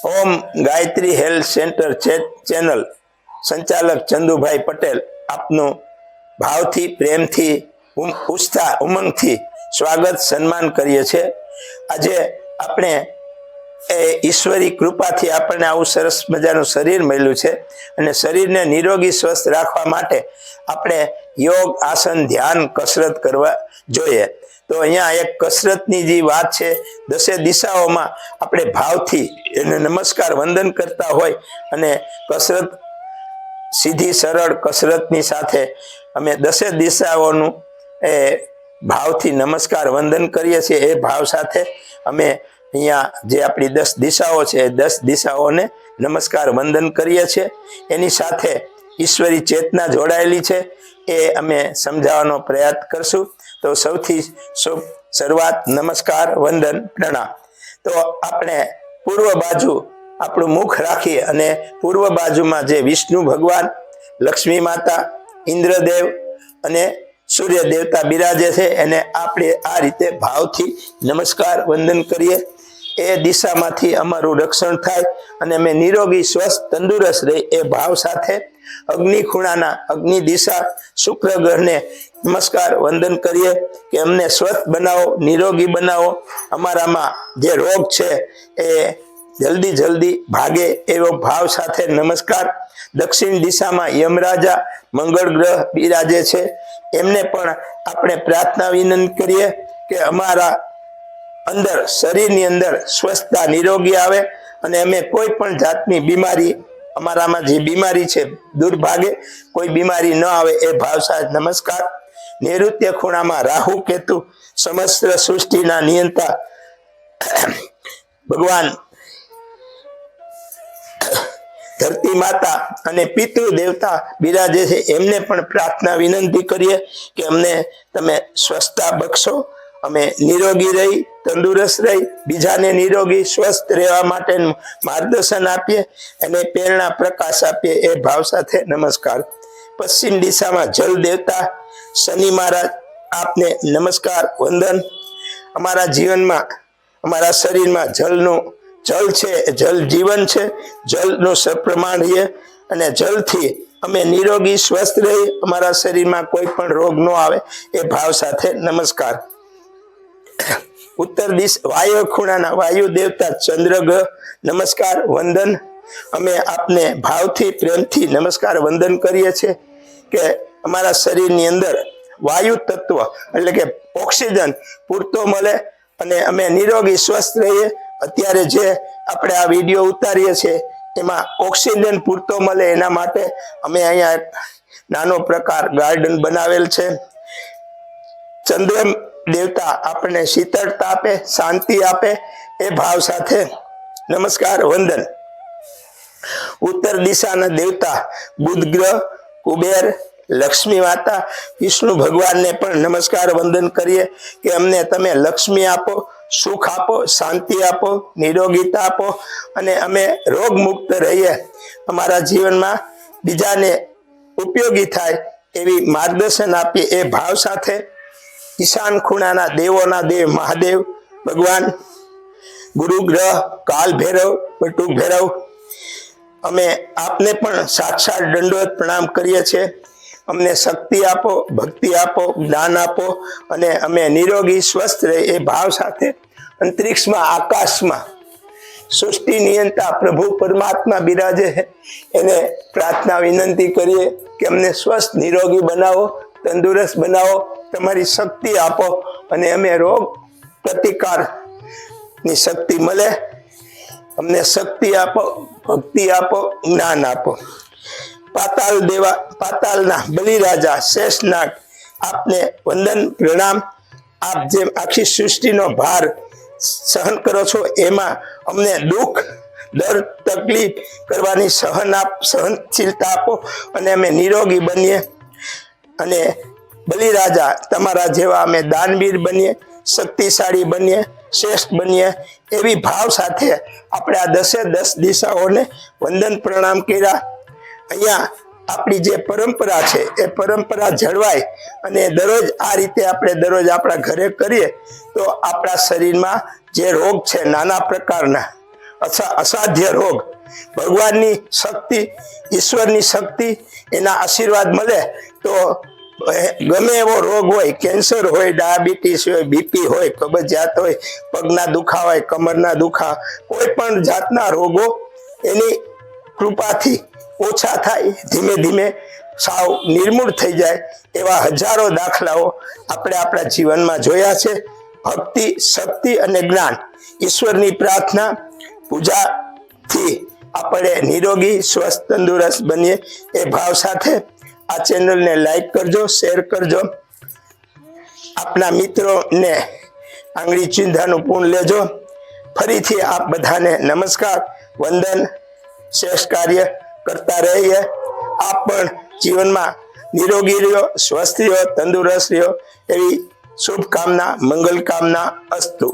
ઓમ Gayatri health centre channel સંચાલક ચંદુભાઈ પટેલ આપનું ભાવથી પ્રેમથી ઉત્સાહ ઉમંગથી સ્વાગત સન્માન કરીએ છીએ। આજે આપણે ઈશ્વરી કૃપાથી આપણને આવું સરસ મજાનું શરીર મળ્યું છે અને શરીરને નિરોગી સ્વસ્થ રાખવા માટે આપણે યોગ આસન ધ્યાન કસરત કરવા જોઈએ। તો અહીંયા એક કસરતની જે વાત છે, દસે દિશાઓમાં આપણે ભાવથી એને નમસ્કાર વંદન કરતા હોય અને કસરત સીધી સરળ કસરતની સાથે અમે દસે દિશાઓનું ભાવથી નમસ્કાર વંદન કરીએ છીએ। એ ભાવ સાથે અમે અહીંયા જે આપણી 10 દિશાઓ છે એ 10 દિશાઓને નમસ્કાર વંદન કરીએ છીએ। એની સાથે ઈશ્વરી ચેતના જોડાયેલી છે એ અમે સમજાવવાનો પ્રયાસ કરશું। તો સૌથી શરૂઆત નમસ્કાર વંદન પ્રણામ। તો આપણે પૂર્વ બાજુ આપણું મુખ રાખી અને પૂર્વ બાજુમાં જે વિષ્ણુ ભગવાન, લક્ષ્મી માતા, ઇન્દ્રદેવ અને સૂર્ય દેવતા બિરાજે છે એને આપણે આ રીતે ભાવથી નમસ્કાર વંદન કરીએ। એ દિશામાંથી અમારું રક્ષણ થાય અને અમે નિરોગી સ્વસ્થ તંદુરસ્ત રહી એ ભાવ સાથે અગ્નિ ખૂણાના અગ્નિ દિશા શુક્ર ગ્રહને નમસ્કાર વંદન કરીએ કે અમને સ્વસ્થ બનાવો, નિરોગી બનાવો, અમારામાં જે રોગ છે એ જલ્દી ભાગે એવો ભાવ સાથે નમસ્કાર। દક્ષિણ દિશામાં યમરાજા મંગળ ગ્રહ બિરાજે છે, એમને પણ આપણે પ્રાર્થના વિનંતી કરીએ કે અમારા અંદર શરીરની અંદર સ્વસ્થતા નિરોગી આવે અને અમે કોઈ પણ જાતની બીમારી, અમારામાં જે બીમારી છે દુર્ભાગે કોઈ બીમારી ન આવે એ ભાવ સાથે નમસ્કાર। નૈઋત્ય ખૂણામાં રાહુ કેતુ સમસ્ત સૃષ્ટિના નિયંતા ભગવાન ધરતી માતા અને પિતૃ દેવતા બિરાજે છે, એમને પણ પ્રાર્થના વિનંતી કરીએ કે અમને તમે સ્વસ્થતા બક્ષો, અમે નિરોગી રહી, તંદુરસ્ત રહી, બીજાને નિરોગી સ્વસ્થ રહેવા માટેનું માર્ગદર્શન આપીએ અને પ્રેરણા પ્રકાશ આપીએ એ ભાવ સાથે નમસ્કાર। પશ્ચિમ દિશામાં જલ દેવતા શનિ મહારાજ આપને નમસ્કાર વંદન। અમારા જીવનમાં, અમારા શરીરમાં જલ છે, જલ જીવન છે, જલનું સપ્રમાણ રહીએ અને જલથી અમે નિરોગી સ્વસ્થ રહી, અમારા શરીરમાં કોઈ પણ રોગ ન આવે એ ભાવ સાથે નમસ્કાર। ઉત્તર દિશા વાયુ ખૂણાના વાયુ દેવતા ચંદ્રગ્રહ નમસ્કાર વંદન। અમે આપને ભાવથી પ્રેમથી નમસ્કાર વંદન કરીએ છીએ કે અમારા શરીરની અંદર વાયુ તત્વ એટલે કે ઓક્સિજન પૂરતો મળે અને અમે નિરોગી સ્વસ્થ રહીએ। અત્યારે જે આપણે આ વિડીયો ઉતારીએ છીએ એમાં ઓક્સિજન પૂરતો મળે એના માટે અમે અહીંયા નાનો પ્રકાર ગાર્ડન બનાવેલ છે। ચંદ્ર દેવતા આપણને શીતળતા આપે, શાંતિ આપે એ ભાવ સાથે નમસ્કાર વંદન। ઉત્તર દિશાના દેવતા બુધ ગ્રહ, કુબેર, લક્ષ્મી માતા, વિષ્ણુ ભગવાનને પણ નમસ્કાર વંદન કરીએ કે અમને તમે લક્ષ્મી આપો, સુખ આપો, શાંતિ આપો, નિરોગીતા આપો અને અમે રોગ મુક્ત રહીએ, અમારા જીવનમાં બીજાને ઉપયોગી થાય એવી માર્ગદર્શન આપીએ એ ભાવ સાથે ઈશાન ખૂણાના દેવોના દેવ મહાદેવ ભગવાન, ગુરુ ગ્રહ, કાલ ભૈરવ, બટુક ભૈરવ, અમે આપને પણ સાક્ષાત દંડવત પ્રણામ કરીએ છીએ। અમને શક્તિ આપો, ભક્તિ આપો, જ્ઞાન આપો અને અમે નિરોગી સ્વસ્થ રહે એ ભાવ સાથે અંતરિક્ષમાં આકાશમાં સૃષ્ટિ નિયંતા પ્રભુ પરમાત્મા બિરાજે છે એને પ્રાર્થના વિનંતી કરીએ કે અમને સ્વસ્થ નિરોગી બનાવો, તંદુરસ્ત બનાવો, તમારી શક્તિ આપો અને અમે રોગ પ્રતિકારની શક્તિ મળે, અમને શક્તિ આપો, ભક્તિ આપો, જ્ઞાન આપો। પાતાલના બલિરાજા શેષનાગ આપને વંદન પ્રણામ। આપ જેમ આખી સૃષ્ટિનો ભાર સહન કરો છો એમાં અમને દુઃખ, દર્દ, તકલીફ કરવાની સહનશીલતા આપો અને અમે નિરોગી બનીએ અને બલિરાજા તમારા જેવા અમે દાનવીર બનીએ, શક્તિશાળી બનીએ, શ્રેષ્ઠ બનીએ એવી ભાવ સાથે આપણે આ 10 દિશાઓને વંદન પ્રણામ કર્યા। અહીંયા આપણી જે પરંપરા છે એ પરંપરા જળવાય અને દરરોજ આ રીતે આપણે દરરોજ આપણા ઘરે કરીએ તો આપણા શરીરમાં જે રોગ છે નાના પ્રકારના અસાધ્ય રોગ, ભગવાનની શક્તિ, ઈશ્વરની શક્તિ, એના આશીર્વાદ મળે તો ગમે એવો રોગ હોય, કેન્સર હોય, ડાયાબિટીસ હોય, બીપી હોય, કબજિયાત હોય, પગના દુખાવા હોય, કમરના દુખાવા, કોઈ પણ જાતના રોગો એની કૃપાથી ઓછા થાય, ધીમે ધીમે સાવ નિર્મૂળ થઈ જાય એવા હજારો દાખલાઓ આપણે આપણા જીવનમાં જોયા છે. ભક્તિ, શક્તિ અને જ્ઞાન, ઈશ્વરની પ્રાર્થના, પૂજાથી આપણે નિરોગી, સ્વસ્થ, તંદુરસ્ત બનીએ એ ભાવ સાથે આ ચેનલને લાઈક કરજો, શેર કરજો, આપના મિત્રોને આંગળી ચિંધાનું પૂર્ણ લેજો. ફરીથી આપ બધાને નમસ્કાર, વંદન, શ્રેષ્ઠ કાર્ય કરતા રહીએ. આપ પણ જીવનમાં નિરોગી રહ્યો, સ્વસ્થ રહ્યો, તંદુરસ્ત રહ્યો એવી શુભકામના, મંગલ કામના અસ્તુ.